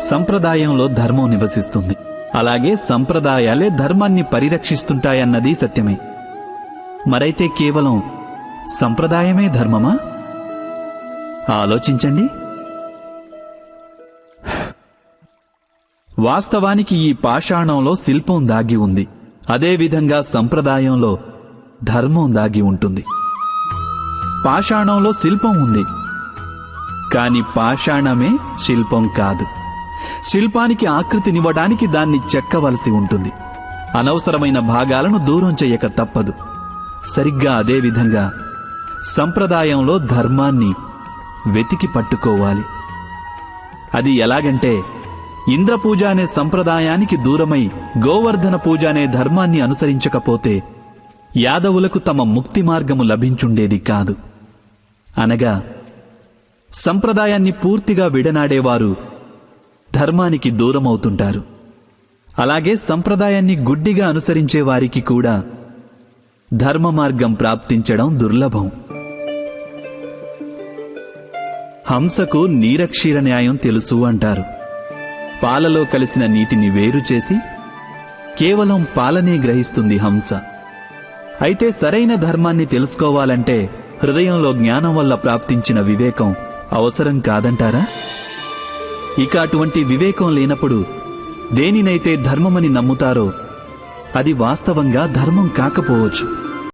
సంప్రదాయంలో ధర్మం నివసిస్తుంది. అలాగే సంప్రదాయాలే ధర్మాన్ని పరిరక్షిస్తుంటాయన్నది సత్యమే. మరైతే కేవలం సంప్రదాయమే ధర్మమా? ఆలోచించండి. వాస్తవానికి ఈ పాషాణంలో శిల్పం దాగి ఉంది. అదేవిధంగా సంప్రదాయంలో ధర్మం దాగి ఉంటుంది. పాషాణంలో శిల్పం ఉంది, కాని పాషాణమే శిల్పం కాదు. శిల్పానికి ఆకృతినివ్వడానికి దాన్ని చెక్కవలసి ఉంటుంది. అనవసరమైన భాగాలను దూరం చెయ్యక తప్పదు. సరిగ్గా అదేవిధంగా సంప్రదాయంలో ధర్మాన్ని వెతికి పట్టుకోవాలి. అది ఎలాగంటే, ఇంద్రపూజ అనే సంప్రదాయానికి దూరమై గోవర్ధన పూజ అనే ధర్మాన్ని అనుసరించకపోతే యాదవులకు తమ ముక్తి మార్గము లభించుండేది కాదు. అనగా సంప్రదాయాన్ని పూర్తిగా విడనాడేవారు ధర్మానికి దూరమవుతుంటారు. అలాగే సంప్రదాయాన్ని గుడ్డిగా అనుసరించే వారికి కూడా ధర్మ మార్గం ప్రాప్తించడం దుర్లభం. హంసకు నీరక్షీర న్యాయం తెలుసు అంటారు. పాలలో కలిసిన నీటిని వేరు చేసి కేవలం పాలనే గ్రహిస్తుంది హంస. అయితే సరైన ధర్మాన్ని తెలుసుకోవాలంటే హృదయంలో జ్ఞానం వల్ల ప్రాప్తించిన వివేకం అవసరం కాదంటారా? ఇక అటువంటి వివేకం లేనప్పుడు దేనినైతే ధర్మమని నమ్ముతారో అది వాస్తవంగా ధర్మం కాకపోవచ్చు.